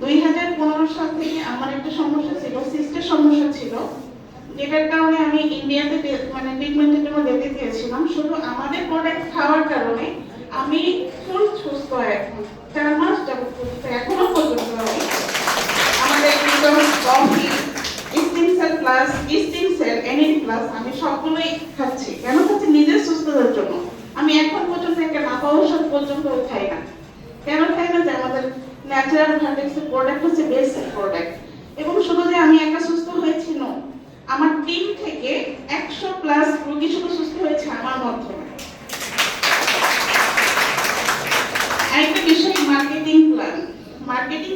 2015 সাল থেকে আমার একটা সমস্যা ছিল, সিস্টের সমস্যা ছিল, যেটার কারণে আমি ইন্ডিয়াতে ট্রিটমেন্টের জন্য যেতে চেয়েছিলাম। শুধু আমাদের প্রোডাক্ট খাওয়ার কারণে আমি ফুল সুস্থ, এখন 4 মাস যাবত সুস্থ। এখনো পর্যন্ত আমি আমাদের coffee, stem cell plus, stem cell, NAD plus আমি সবগুলোই খাচ্ছি। কেন খাচ্ছি? নিজের সুস্থতার জন্য। আমি এখন পর্যন্ত একটা না পাওয়ার সাথে পর্যন্ত খাই না। কেন খাই না? যে আমাদের ন্যাচারাল ভার্টেক্সের প্রোডাক্ট হচ্ছে বেস্ট প্রোডাক্ট। এবং শুধু যে আমি একা সুস্থ হয়েছি না, আমার টিম থেকে 100 প্লাস রোগী শুধু সুস্থ হয়েছে আমার মাধ্যমে। আরেকটা বিষয়, মার্কেটিং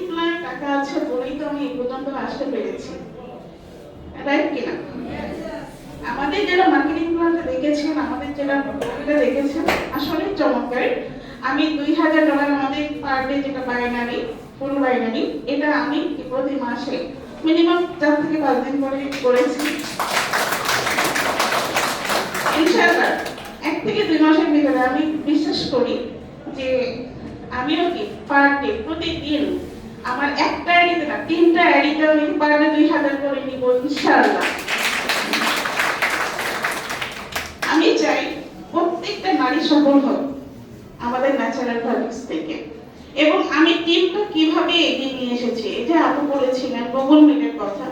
প্ল্যান টাকা আছে বলেই তো আমি এই পর্যন্ত আসতে পেরেছি, রাইট কিনা? আমাদের যারা মার্কেটিং প্ল্যানটা দেখেছেন, আমাদের যারা প্রোডাক্টটা দেখেছেন, আসলে চমৎকার। আমি $2000 আমাদের পার ডে যেটা বাইনারি, ফুল বাইনারি, এটা আমি প্রতি মাসে মিনিমাম 4 থেকে 5 দিন করে করেছি। ইনশাআল্লাহ 1 থেকে 2 মাসের ভিতরে আমি বিশ্বাস করি যে আমিও কি পার ডে প্রতিদিন আমার একটা আইডিতে না 3টা আইডিতে আমি পার ডে 2000 করে নিব ইনশাআল্লাহ। আমি চাই প্রত্যেকটা নারী সফল হোক আমাদের ন্যাচারাল ভার্টেক্স থেকে। এবং আমি টিমটা কিভাবে এগিয়ে নিয়ে এসেছি, এই যে আপু বলেছিলেন গুগল মিটের কথা,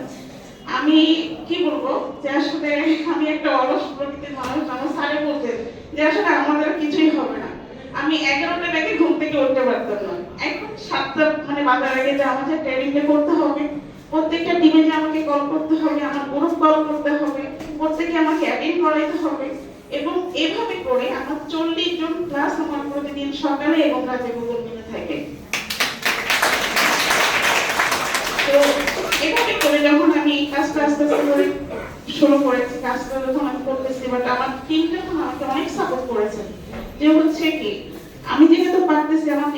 আমি কি বলবো যে আসলে আমি একটা অলস প্রকৃতির মানুষ। আমার স্যারে বলতেন যে আসলে আমাদের কিছুই হবে না। আমি 11টার আগে ঘুম থেকে উঠতে পারতাম না। এখন 7টা বাজার আগে যে আমাকে ট্রেনিংটা করতে হবে, প্রত্যেকটা টিমে যে আমাকে কল করতে হবে, আমার গ্রুপ কল করতে হবে, প্রত্যেকে আমাকে অ্যাটেন্ড করাইতে হবে। এবং এভাবে করে আমার 40 জন প্লাস আমার প্রতিদিন সকালে এবং রাতে গুগল মিটে থাকে। তো এভাবে করে যখন আমি কাজটা আস্তে আস্তে করে শুরু করেছি, কাজটা যখন আমি করতেছি, বাট আমার টিমটা আমাকে অনেক সাপোর্ট করেছে। যে হচ্ছে কি, আমি যেহেতু পারতেছি, আমার